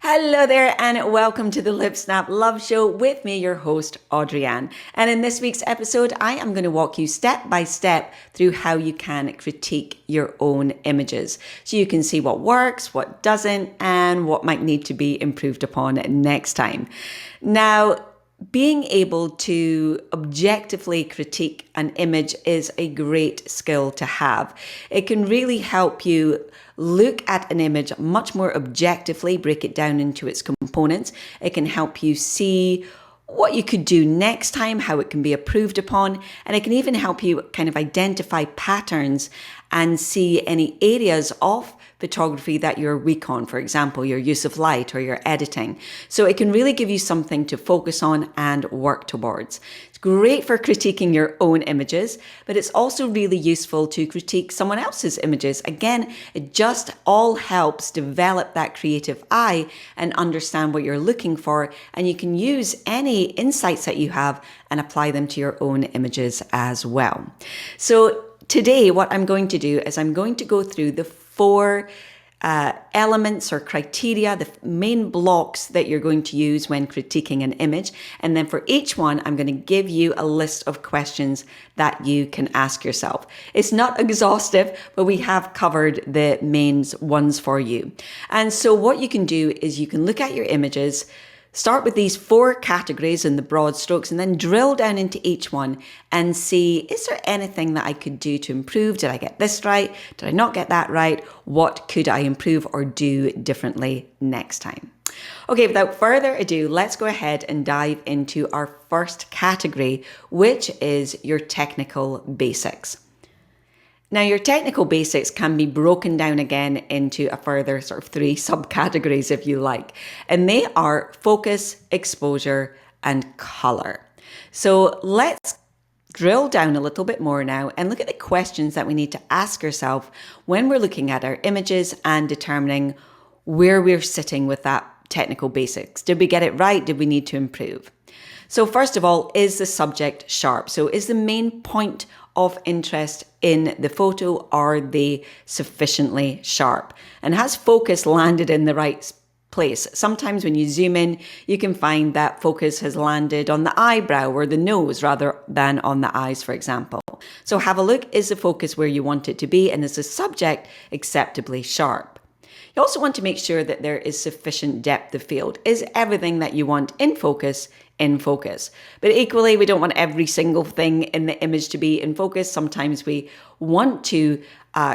Hello there, and welcome to the LipSnap Love Show with me, your host, Audrey-Ann. And in this week's episode, I am going to walk you step by step through how you can critique your own images. So you can see what works, what doesn't, and what might need to be improved upon next time. Now, being able to objectively critique an image is a great skill to have. It can really help you look at an image much more objectively, break it down into its components. It can help you see what you could do next time, how it can be improved upon, and it can even help you kind of identify patterns and see any areas of photography that you're weak on, for example, your use of light or your editing. So it can really give you something to focus on and work towards. It's great for critiquing your own images, but it's also really useful to critique someone else's images. Again, it just all helps develop that creative eye and understand what you're looking for, and you can use any insights that you have and apply them to your own images as well. So today, what I'm going to do is I'm going to go through the four elements or criteria, the main blocks that you're going to use when critiquing an image. And then for each one, I'm going to give you a list of questions that you can ask yourself. It's not exhaustive, but we have covered the main ones for you. And so what you can do is you can look at your images, start with these four categories in the broad strokes, and then drill down into each one and see, is there anything that I could do to improve? Did I get this right? Did I not get that right? What could I improve or do differently next time? Okay, without further ado, let's go ahead and dive into our first category, which is your technical basics. Now, your technical basics can be broken down again into a further sort of three subcategories, if you like, and they are focus, exposure, and color. So let's drill down a little bit more now and look at the questions that we need to ask ourselves when we're looking at our images and determining where we're sitting with that technical basics. Did we get it right? Did we need to improve? So first of all, is the subject sharp? So is the main point of interest in the photo, are they sufficiently sharp? And has focus landed in the right place? Sometimes when you zoom in, you can find that focus has landed on the eyebrow or the nose rather than on the eyes, for example. So have a look, is the focus where you want it to be, and is the subject acceptably sharp? You also want to make sure that there is sufficient depth of field. Is everything that you want in focus? But equally, we don't want every single thing in the image to be in focus. Sometimes we want to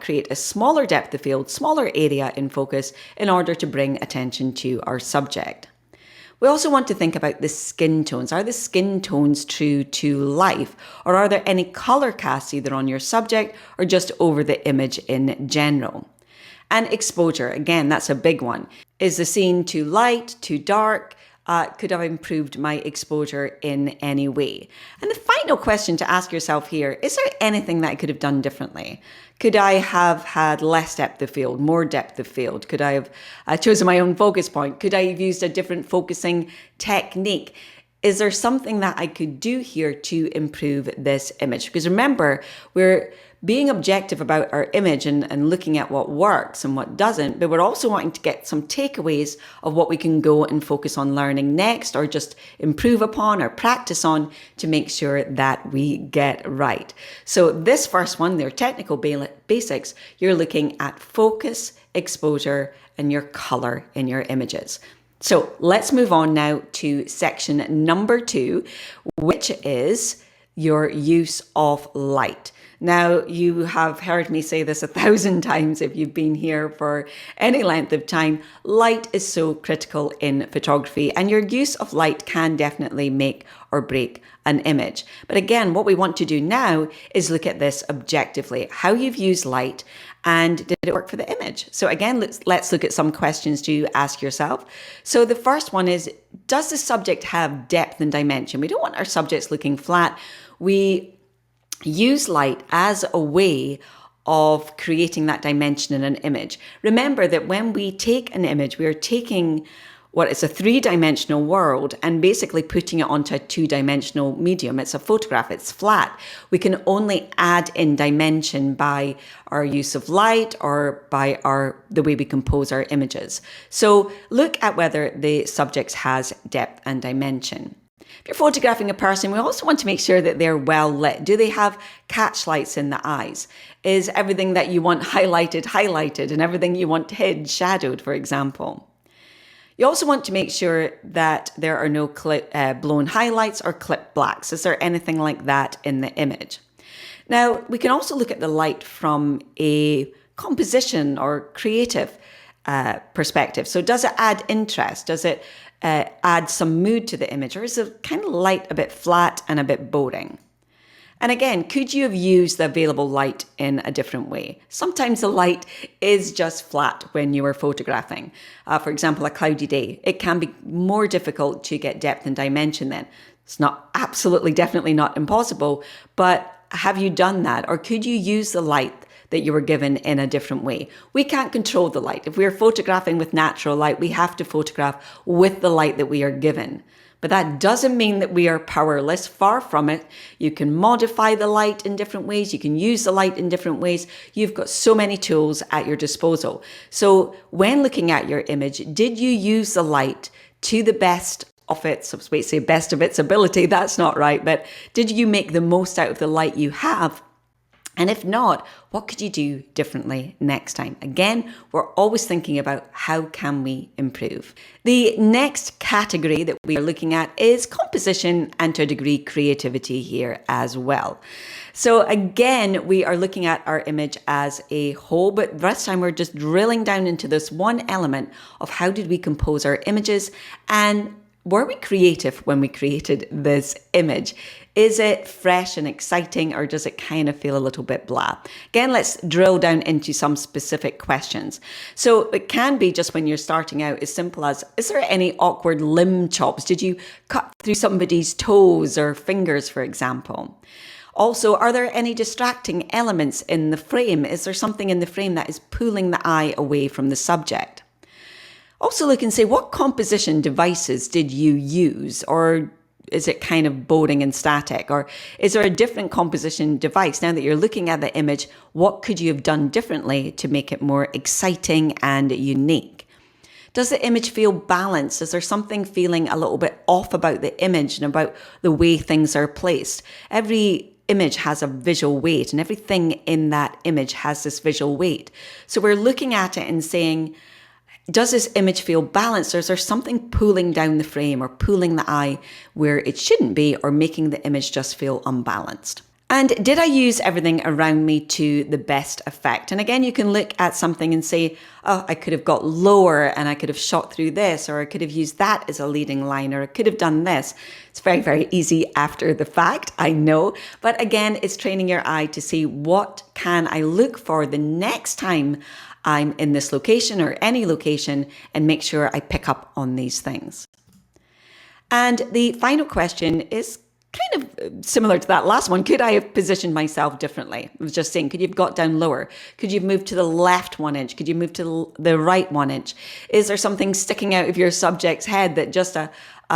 create a smaller depth of field, smaller area in focus in order to bring attention to our subject. We also want to think about the skin tones. Are the skin tones true to life? Or are there any color casts either on your subject or just over the image in general? And exposure, again, that's a big one. Is the scene too light, too dark? Could I have improved my exposure in any way? And the final question to ask yourself here, is there anything that I could have done differently? Could I have had less depth of field, more depth of field? Could I have chosen my own focus point? Could I have used a different focusing technique? Is there something that I could do here to improve this image? Because remember, we're being objective about our image and looking at what works and what doesn't, but we're also wanting to get some takeaways of what we can go and focus on learning next, or just improve upon or practice on to make sure that we get right. So this first one, their technical basics, you're looking at focus, exposure, and your color in your images. So let's move on now to section number 2, which is your use of light. Now, you have heard me say this 1,000 times if you've been here for any length of time. Light is so critical in photography, and your use of light can definitely make or break an image. But again, what we want to do now is look at this objectively, how you've used light and did it work for the image? So again, let's look at some questions to ask yourself. So the first one is, does the subject have depth and dimension? We don't want our subjects looking flat. We use light as a way of creating that dimension in an image. Remember that when we take an image, we are taking what is a three-dimensional world and basically putting it onto a two-dimensional medium. It's a photograph, it's flat. We can only add in dimension by our use of light or by the way we compose our images. So look at whether the subject has depth and dimension. If you're photographing a person, we also want to make sure that they're well lit. Do they have catch lights in the eyes? Is everything that you want highlighted and everything you want hid shadowed, for example? You also want to make sure that there are no blown highlights or clipped blacks. Is there anything like that in the image? Now, we can also look at the light from a composition or creative perspective. So does it add interest? Does it add some mood to the image? Or is it kind of light, a bit flat and a bit boring? And again, could you have used the available light in a different way? Sometimes the light is just flat when you are photographing. For example, a cloudy day. It can be more difficult to get depth and dimension then. It's not absolutely, definitely not impossible, but have you done that? Or could you use the light that you were given in a different way? We can't control the light. If we're photographing with natural light, we have to photograph with the light that we are given. But that doesn't mean that we are powerless. Far from it. You can modify the light in different ways. You can use the light in different ways. You've got so many tools at your disposal. So when looking at your image, did you use the light to the best of its, I was going to say best of its ability? That's not right. But did you make the most out of the light you have? And if not, what could you do differently next time? Again, we're always thinking about how can we improve. The next category that we are looking at is composition and to a degree creativity here as well. So again, we are looking at our image as a whole, but this time we're just drilling down into this one element of how did we compose our images and were we creative when we created this image? Is it fresh and exciting, or does it kind of feel a little bit blah? Again, let's drill down into some specific questions. So it can be just when you're starting out as simple as, is there any awkward limb chops? Did you cut through somebody's toes or fingers, for example? Also, are there any distracting elements in the frame? Is there something in the frame that is pulling the eye away from the subject? Also look and say, what composition devices did you use? Or is it kind of boring and static? Or is there a different composition device? Now that you're looking at the image, what could you have done differently to make it more exciting and unique? Does the image feel balanced? Is there something feeling a little bit off about the image and about the way things are placed? Every image has a visual weight, and everything in that image has this visual weight. So we're looking at it and saying, does this image feel balanced, or is there something pulling down the frame or pulling the eye where it shouldn't be, or making the image just feel unbalanced? And did I use everything around me to the best effect? And again, you can look at something and say, oh, I could have got lower and I could have shot through this, or I could have used that as a leading line, or I could have done this. It's very, very easy after the fact, I know. But again, it's training your eye to see what can I look for the next time I'm in this location or any location, and make sure I pick up on these things. And the final question is kind of similar to that last one. Could I have positioned myself differently? I was just saying, could you have got down lower? Could you have moved to the left 1 inch? Could you move to the right 1 inch? Is there something sticking out of your subject's head that just a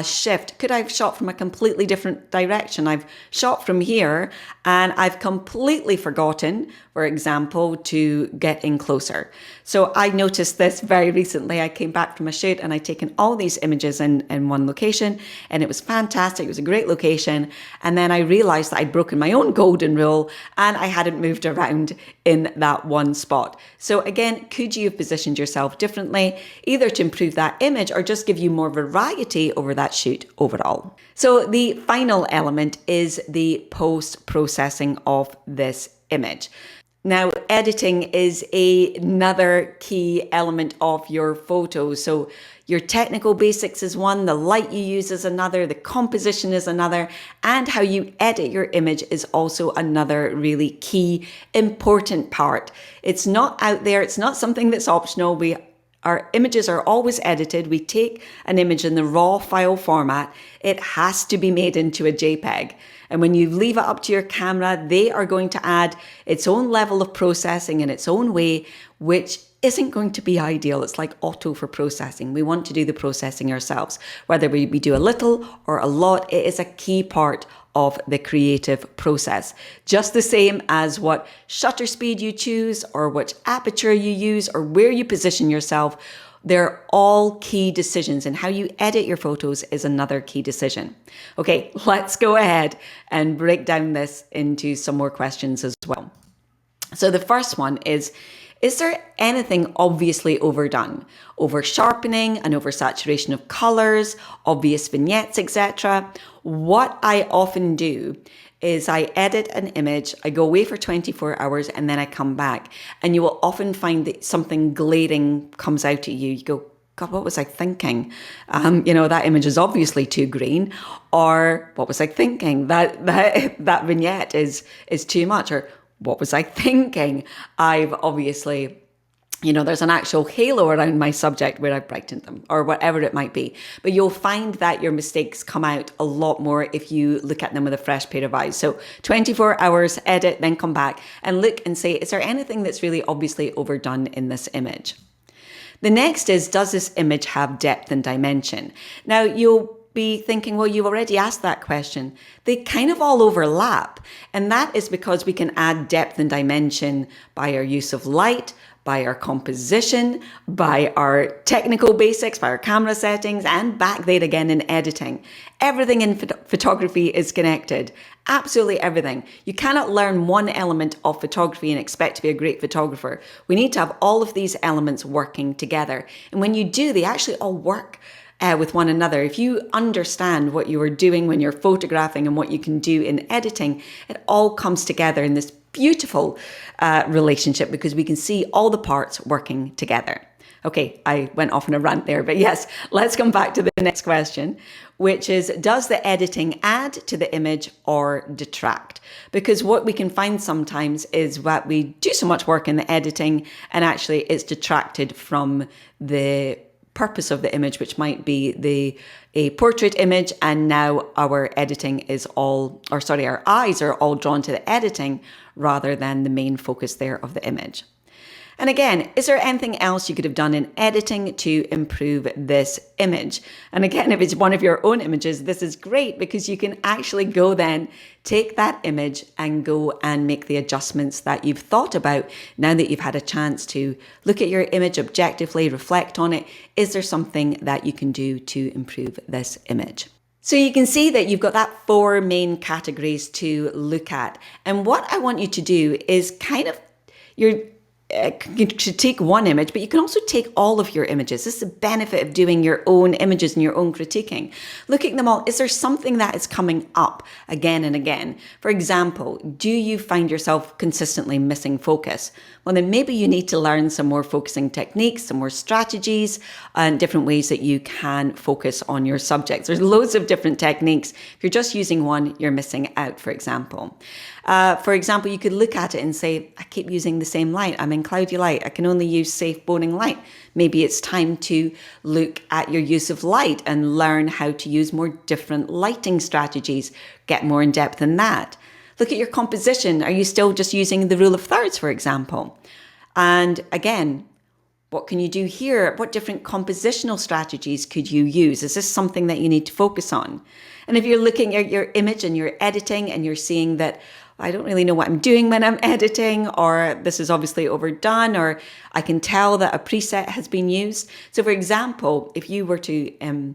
shift? Could I have shot from a completely different direction? I've shot from here and I've completely forgotten, for example, to get in closer. So I noticed this very recently. I came back from a shoot and I'd taken all these images in one location, and it was fantastic. It was a great location. And then I realized that I'd broken my own golden rule and I hadn't moved around in that one spot. So again, could you have positioned yourself differently, either to improve that image or just give you more variety over that shoot overall? So the final element is the post-processing of this image. Now, editing is another key element of your photos. So your technical basics is one, the light you use is another, the composition is another, and how you edit your image is also another really key, important part. It's not out there. It's not something that's optional. We our images are always edited. We take an image in the raw file format. It has to be made into a JPEG. And when you leave it up to your camera, they are going to add its own level of processing in its own way, which isn't going to be ideal. It's like auto for processing. We want to do the processing ourselves. Whether we do a little or a lot, it is a key part of the creative process. Just the same as what shutter speed you choose or which aperture you use or where you position yourself. They're all key decisions, and how you edit your photos is another key decision. Okay, let's go ahead and break down this into some more questions as well. So the first one is there anything obviously overdone? Over sharpening and oversaturation of colors, obvious vignettes, etc. What I often do is I edit an image, I go away for 24 hours, and then I come back. And you will often find that something glaring comes out at you. You go, God, what was I thinking? That image is obviously too green. Or what was I thinking? That vignette is too much. Or what was I thinking? I've obviously, there's an actual halo around my subject where I've brightened them, or whatever it might be. But you'll find that your mistakes come out a lot more if you look at them with a fresh pair of eyes. So 24 hours, edit, then come back and look and say, is there anything that's really obviously overdone in this image? The next is, does this image have depth and dimension? Now, you'll be thinking, well, you already asked that question. They kind of all overlap. And that is because we can add depth and dimension by our use of light, by our composition, by our technical basics, by our camera settings, and back there again in editing. Everything in photography is connected. Absolutely everything. You cannot learn one element of photography and expect to be a great photographer. We need to have all of these elements working together. And when you do, they actually all work with one another. If you understand what you are doing when you're photographing and what you can do in editing, it all comes together in this beautiful relationship because we can see all the parts working together. Okay, I went off on a rant there, but yes, let's come back to the next question, which is, does the editing add to the image or detract? Because what we can find sometimes is that we do so much work in the editing and actually it's detracted from the purpose of the image, which might be a portrait image, and now our eyes are all drawn to the editing rather than the main focus there of the image. And again, is there anything else you could have done in editing to improve this image? And again, if it's one of your own images, this is great because you can actually go then take that image and go and make the adjustments that you've thought about now that you've had a chance to look at your image objectively, reflect on it. Is there something that you can do to improve this image? So you can see that you've got that 4 main categories to look at. And what I want you to do is kind of, you should take one image, but you can also take all of your images. This is the benefit of doing your own images and your own critiquing. Looking at them all, is there something that is coming up again and again? For example, do you find yourself consistently missing focus? Well, then maybe you need to learn some more focusing techniques, some more strategies, and different ways that you can focus on your subjects. There's loads of different techniques. If you're just using one, you're missing out, for example. You could look at it and say, I keep using the same light. I'm in cloudy light. I can only use safe boning light. Maybe it's time to look at your use of light and learn how to use more different lighting strategies, get more in depth in that. Look at your composition. Are you still just using the rule of thirds, for example? And again, what can you do here? What different compositional strategies could you use? Is this something that you need to focus on? And if you're looking at your image and you're editing and you're seeing that, I don't really know what I'm doing when I'm editing, or this is obviously overdone, or I can tell that a preset has been used. So for example, if you were to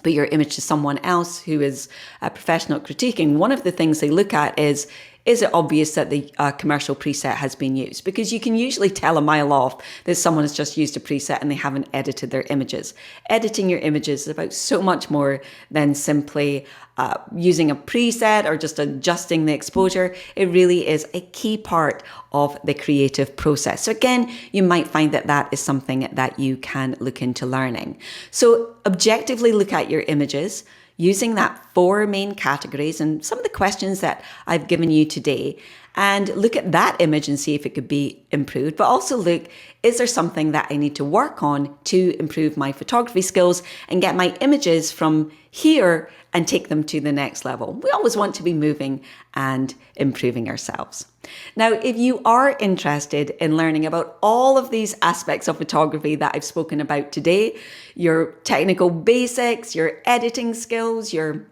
put your image to someone else who is a professional at critiquing, one of the things they look at is it obvious that the commercial preset has been used? Because you can usually tell a mile off that someone has just used a preset and they haven't edited their images. Editing your images is about so much more than simply using a preset or just adjusting the exposure. It really is a key part of the creative process. So again, you might find that that is something that you can look into learning. So objectively look at your images, using that 4 main categories and some of the questions that I've given you today, and look at that image and see if it could be improved. But also look, is there something that I need to work on to improve my photography skills and get my images from here and take them to the next level? We always want to be moving and improving ourselves. Now, if you are interested in learning about all of these aspects of photography that I've spoken about today, your technical basics, your editing skills, your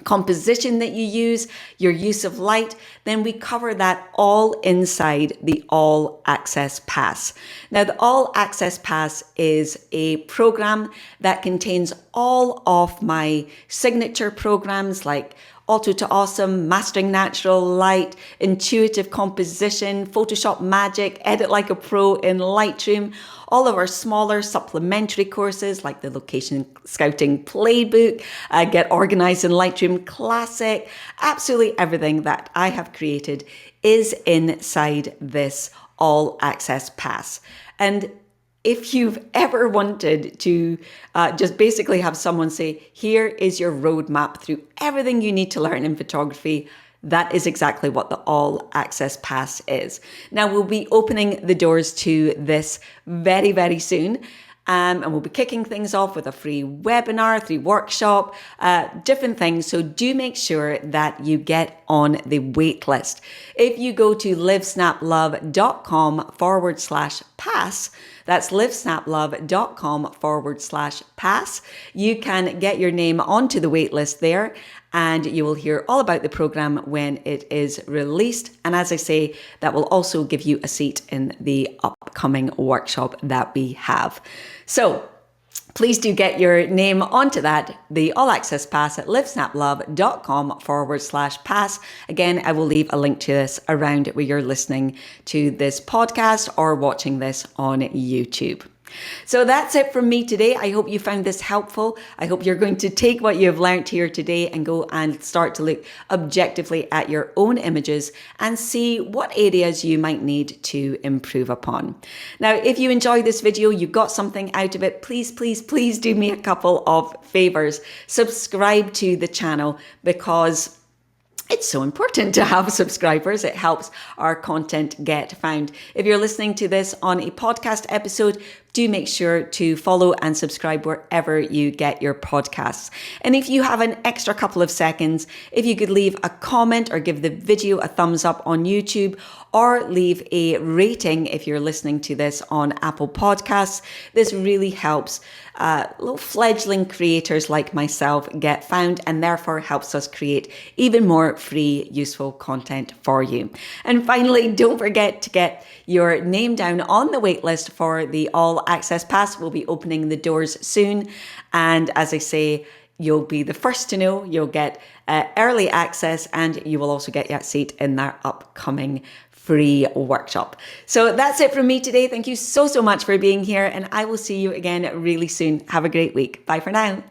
composition that you use, your use of light, then we cover that all inside the All Access Pass. Now, the All Access Pass is a program that contains all of my signature programs like Auto to Awesome, Mastering Natural Light, Intuitive Composition, Photoshop Magic, Edit Like a Pro in Lightroom, all of our smaller supplementary courses like the Location Scouting Playbook, Get Organized in Lightroom Classic, absolutely everything that I have created is inside this All Access Pass. And if you've ever wanted to just basically have someone say, here is your roadmap through everything you need to learn in photography, that is exactly what the All Access Pass is. Now, we'll be opening the doors to this very, very soon. And we'll be kicking things off with a free webinar, free workshop, different things. So do make sure that you get on the wait list. If you go to livesnaplove.com/pass, that's livesnaplove.com/pass, you can get your name onto the wait list there, and you will hear all about the program when it is released. And as I say, that will also give you a seat in the upcoming workshop that we have. So please do get your name onto that, the All Access Pass at livesnaplove.com/pass. Again, I will leave a link to this around where you're listening to this podcast or watching this on YouTube. So that's it from me today. I hope you found this helpful. I hope you're going to take what you've learned here today and go and start to look objectively at your own images and see what areas you might need to improve upon. Now, if you enjoyed this video, you got something out of it, please, please, please do me a couple of favors. Subscribe to the channel because it's so important to have subscribers. It helps our content get found. If you're listening to this on a podcast episode, do make sure to follow and subscribe wherever you get your podcasts. And if you have an extra couple of seconds, if you could leave a comment or give the video a thumbs up on YouTube, or leave a rating if you're listening to this on Apple Podcasts, this really helps little fledgling creators like myself get found, and therefore helps us create even more free, useful content for you. And finally, don't forget to get your name down on the waitlist for the All Access Pass. We'll be opening the doors soon. And as I say, you'll be the first to know. You'll get early access, and you will also get that seat in their upcoming free workshop. So that's it from me today. Thank you so much for being here, and I will see you again really soon. Have a great week. Bye for now.